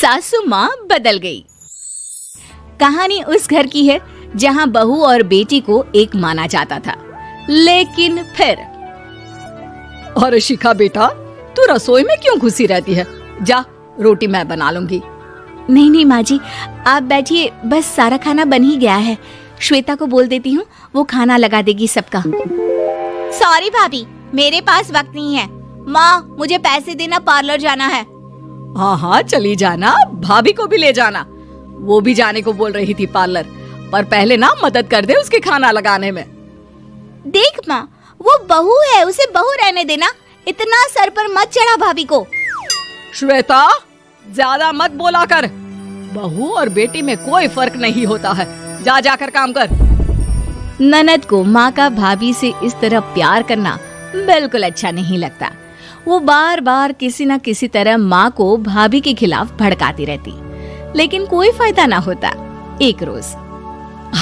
सासू माँ बदल गई। कहानी उस घर की है जहाँ बहू और बेटी को एक माना जाता था, लेकिन फिर अरे शिखा बेटा, तू रसोई में क्यों घुसी रहती है? जा, रोटी मैं बना लूंगी। नहीं नहीं माँ जी, आप बैठिए, बस सारा खाना बन ही गया है। श्वेता को बोल देती हूँ, वो खाना लगा देगी सबका। सॉरी भाभी, मेरे पास वक्त नहीं है। माँ, मुझे पैसे देना, पार्लर जाना है। हाँ हाँ चली जाना, भाभी को भी ले जाना। वो भी जाने को बोल रही थी पार्लर, पर पहले ना मदद कर दे उसके खाना लगाने में। देख माँ, वो बहू है, उसे बहू रहने देना, इतना सर पर मत चढ़ा भाभी को। श्वेता, ज्यादा मत बोला कर। बहू और बेटी में कोई फर्क नहीं होता है। जा जाकर काम कर। ननद को माँ का भाभी से इस तरह प्यार करना बिल्कुल अच्छा नहीं लगता। वो बार बार किसी न किसी तरह माँ को भाभी के खिलाफ भड़काती रहती, लेकिन कोई फायदा ना होता। एक रोज,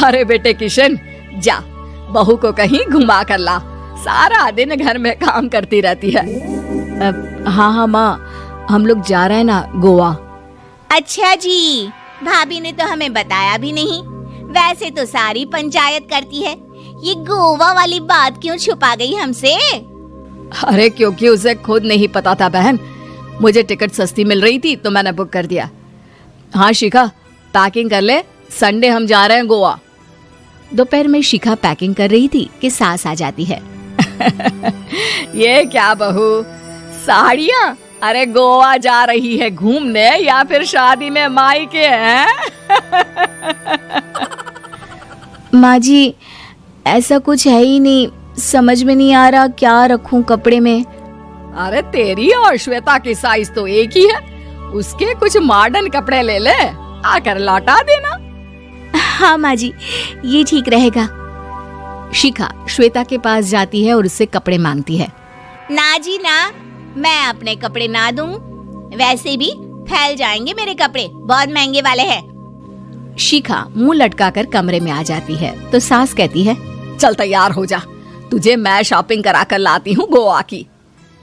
अरे बेटे किशन, जा बहू को कहीं घुमा कर ला, सारा दिन घर में काम करती रहती है। हाँ हाँ माँ, हम लोग जा रहे हैं ना गोवा। अच्छा जी, भाभी ने तो हमें बताया भी नहीं। वैसे तो सारी पंचायत करती है, ये गोवा वाली बात क्यों छुपा गई हमसे? अरे क्योंकि उसे खुद नहीं पता था बहन। मुझे टिकट सस्ती मिल रही थी तो मैंने बुक कर दिया। हाँ शिखा, पैकिंग कर ले, संडे हम जा रहे हैं गोवा। दोपहर में शिखा पैकिंग कर रही थी कि सास आ जाती है। ये क्या बहू, साड़ियाँ? अरे गोवा जा रही है घूमने या फिर शादी में मायके हैं? माँ जी, ऐसा कुछ है ही नहीं, समझ में नहीं आ रहा क्या रखूं कपड़े में। अरे तेरी और श्वेता की साइज तो एक ही है, उसके कुछ मॉडर्न कपड़े ले ले, आकर लौटा देना। हाँ माँ जी, ये ठीक रहेगा। शिखा श्वेता के पास जाती है और उससे कपड़े मांगती है। ना जी ना, मैं अपने कपड़े ना दूं, वैसे भी फैल जाएंगे मेरे कपड़े, बहुत महंगे वाले हैं। शिखा मुंह लटकाकर कमरे में आ जाती है तो सास कहती है, चल तैयार हो जा, तुझे मैं शॉपिंग करा कर लाती हूँ गोवा की।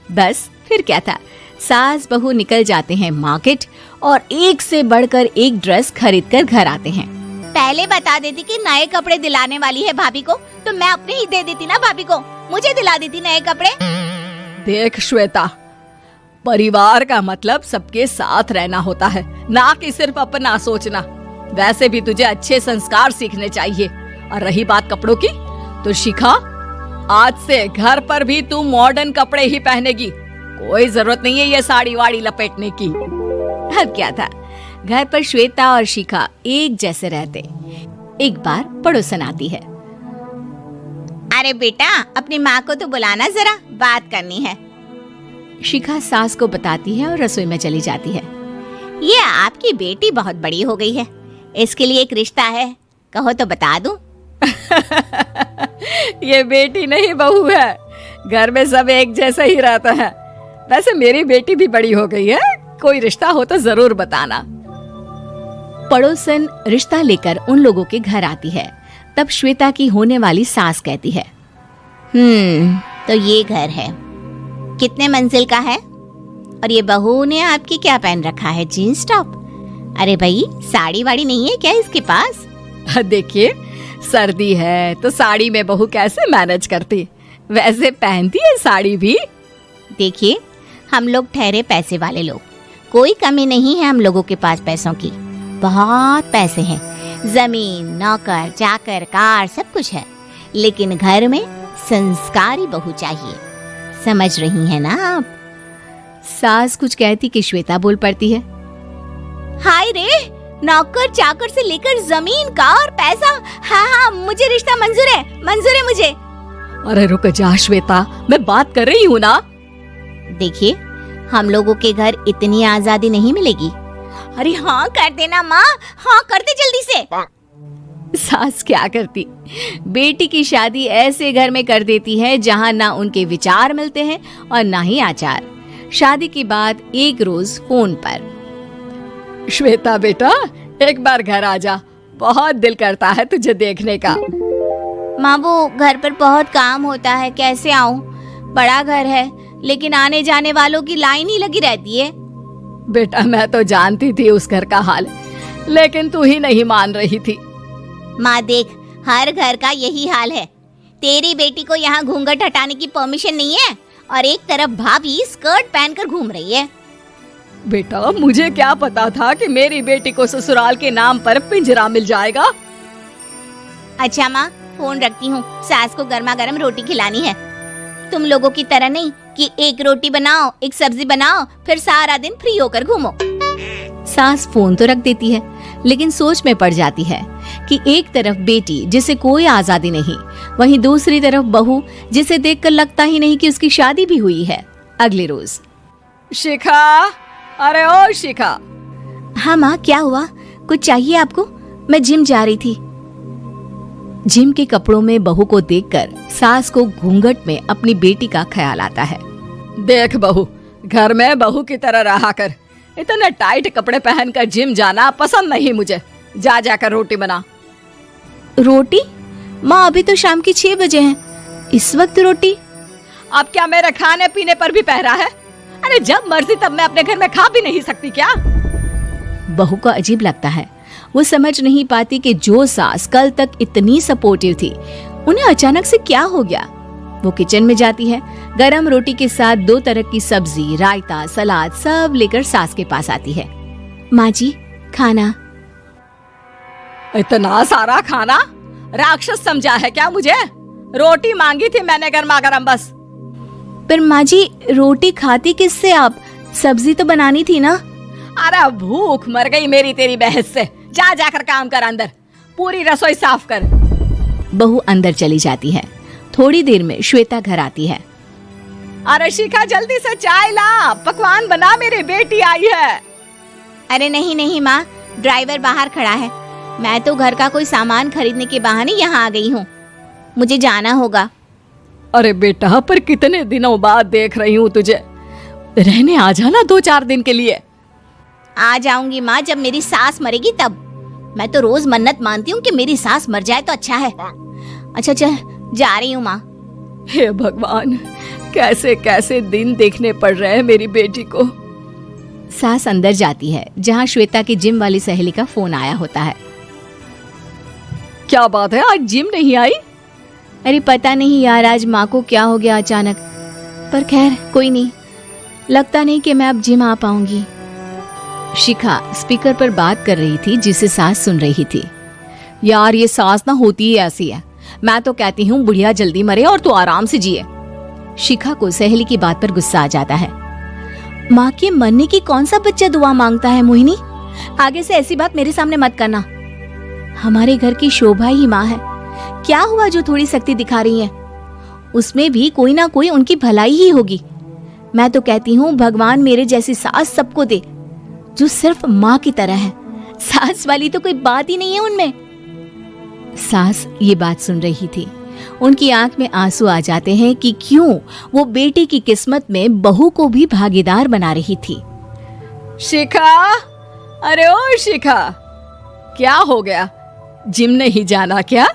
बस फिर क्या था, सास बहू निकल जाते हैं मार्केट और एक से बढ़कर एक ड्रेस खरीद कर घर आते हैं। पहले बता देती कि नए कपड़े दिलाने वाली है भाभी को, तो मैं अपने ही दे देती ना भाभी को, मुझे दिला देती नए कपड़े। देख श्वेता, परिवार का मतलब सबके साथ रहना होता है, ना कि सिर्फ अपना सोचना। वैसे भी तुझे अच्छे संस्कार सीखने चाहिए। और रही बात कपड़ों की, तो शिखा, आज से घर पर भी तू मॉडर्न कपड़े ही पहनेगी। कोई जरूरत नहीं है ये साड़ी वाड़ी लपेटने की। अब क्या था, घर पर श्वेता और शिखा एक जैसे रहते। एक बार पड़ोसन आती है। अरे बेटा, अपनी माँ को तो बुलाना जरा, बात करनी है। शिखा सास को बताती है और रसोई में चली जाती है। ये आपकी बेटी बहुत बड़ी हो गई है, इसके लिए एक रिश्ता है, कहो तो बता दूं। ये बेटी नहीं बहू है, घर में सब एक जैसा ही रहता है। वैसे मेरी बेटी भी बड़ी हो गई है, कोई रिश्ता हो तो जरूर बताना। पड़ोसन रिश्ता लेकर उन लोगों के घर आती है। तब श्वेता की होने वाली सास कहती है, तो ये घर है, कितने मंजिल का है? और ये बहू ने आपकी क्या पहन रखा है, जीन्स टॉप? अरे भाई, साड़ी वाड़ी नहीं है क्या इसके पास? देखिए, सर्दी है तो साड़ी में बहू कैसे मैनेज करती, वैसे पहनती है साड़ी भी। देखिए, हम लोग ठहरे पैसे वाले लोग, कोई कमी नहीं है हम लोगों के पास पैसों की, बहुत पैसे हैं, जमीन, नौकर चाकर, कार, सब कुछ है, लेकिन घर में संस्कारी बहू चाहिए। समझ रही हैं ना आप? सास कुछ कहती कि श्वेता बोल पड़ती है, हाय रे, नौकर चाकर से लेकर जमीन, कार, पैसा, हाँ हाँ मुझे रिश्ता मंजूर है, मंजूर है मुझे। अरे रुक जा श्वेता, मैं बात कर रही हूँ ना। देखिए, हम लोगों के घर इतनी आजादी नहीं मिलेगी। अरे हाँ कर देना माँ, हाँ कर दे जल्दी से। सास क्या करती, बेटी की शादी ऐसे घर में कर देती है जहाँ ना उनके विचार मिलते हैं और ना ही आचार। शादी के बाद एक रोज फोन पर, श्वेता बेटा, एक बार घर आ जा, बहुत दिल करता है तुझे देखने का। माँ, वो घर पर बहुत काम होता है, कैसे आऊँ? बड़ा घर है, लेकिन आने जाने वालों की लाइन ही लगी रहती है। बेटा मैं तो जानती थी उस घर का हाल, लेकिन तू ही नहीं मान रही थी। माँ देख, हर घर का यही हाल है। तेरी बेटी को यहाँ घूंघट हटाने की परमिशन नहीं है और एक तरफ भाभी स्कर्ट पहनकर घूम रही है। बेटा मुझे क्या पता था कि मेरी बेटी को ससुराल के नाम पर पिंजरा मिल जाएगा। अच्छा माँ, फोन रखती हूँ, सास को गर्मा गर्म रोटी खिलानी है। तुम लोगों की तरह नहीं कि एक रोटी बनाओ, एक सब्जी बनाओ, फिर सारा दिन फ्री होकर घूमो। सास फोन तो रख देती है, लेकिन सोच में पड़ जाती है कि एक तरफ बेटी जिसे कोई आजादी नहीं, वहीं दूसरी तरफ बहू जिसे देखकर लगता ही नहीं कि उसकी शादी भी हुई है। अगले रोज, शिखा, अरे ओ शिखा। हाँ माँ, क्या हुआ? कुछ चाहिए आपको? मैं जिम जा रही थी। जिम के कपड़ों में बहू को देखकर सास को घूंघट में अपनी बेटी का ख्याल आता है। देख बहू, घर में बहू की तरह रहा कर। इतने टाइट कपड़े पहनकर जिम जाना पसंद नहीं मुझे। जा जाकर रोटी बना। रोटी? माँ अभी तो शाम की 6 बजे हैं, इस वक्त रोटी? अब क्या मेरे खाने पीने पर भी पहरा है? अरे जब मर्जी तब मैं अपने घर में खा भी नहीं सकती क्या? बहू को अजीब लगता है। वो समझ नहीं पाती कि जो सास कल तक इतनी सपोर्टिव थी, उन्हें अचानक से क्या हो गया। वो किचन में जाती है, गरम रोटी के साथ 2 तरह की सब्जी, रायता, सलाद सब लेकर सास के पास आती है। माँ जी, खाना। इतना सारा खाना? राक्षस समझा है क्या मुझे? रोटी मांगी थी मैंने गर्मा गर्म बस। पर माँ जी, रोटी खाती किससे आप? सब्जी तो बनानी थी ना। अरे भूख मर गई मेरी तेरी बहस से। जा जाकर काम कर, अंदर पूरी रसोई साफ कर। बहू अंदर चली जाती है। थोड़ी देर में श्वेता घर आती है। अरे शिखा, जल्दी से चाय ला, पकवान बना, मेरी बेटी आई है। अरे नहीं नहीं माँ, ड्राइवर बाहर खड़ा है। मैं तो घर का कोई सामान खरीदने के बहाने यहाँ आ गई हूँ, मुझे जाना होगा। अरे बेटा, पर कितने दिनों बाद देख रही हूँ तुझे, रहने आ जाना 2-4 दिन के लिए। आ जाऊंगी माँ, जब मेरी सास मरेगी तब। मैं तो रोज मन्नत मानती हूँ कि मेरी सास मर जाए तो अच्छा है। अच्छा चल, जा रही हूँ माँ। हे भगवान, कैसे कैसे दिन देखने पड़ रहे हैं मेरी बेटी को। सास अंदर जाती है, जहाँ श्वेता की जिम वाली सहेली का फोन आया होता है। क्या बात है, आज जिम नहीं आई? अरे पता नहीं यार, आज माँ को क्या हो गया अचानक। पर खैर कोई नहीं, लगता नहीं कि मैं अब जिम आ पाऊंगी। शिखा स्पीकर पर बात कर रही थी, जिसे सास सुन रही थी। यार ये सास ना होती ही ऐसी है। मैं तो कहती हूँ बुढ़िया जल्दी मरे और तू आराम से जिए। शिखा को सहेली की बात पर गुस्सा आ जाता है। माँ के मरने की कौन सा बच्चा दुआ मांगता है मोहिनी? आगे से ऐसी बात मेरे सामने मत करना। हमारे घर की शोभा ही माँ है। क्या हुआ जो थोड़ी सख्ती दिखा रही है? उसमें भी कोई ना कोई उनकी भलाई ही होगी। मैं तो कहती हूँ भगवान मेरे जैसी सास सबको दे, जो सिर्फ माँ की तरह है। सास वाली तो कोई बात ही नहीं है उनमें। सास ये बात सुन रही थी। उनकी आंख में आंसू आ जाते हैं कि क्यों वो बेटी की किस्मत में बहू को भी भागीदार बना रही थी। शिखा, अरे ओ शिखा, क्या हो गया? जिम नहीं जाना क्या?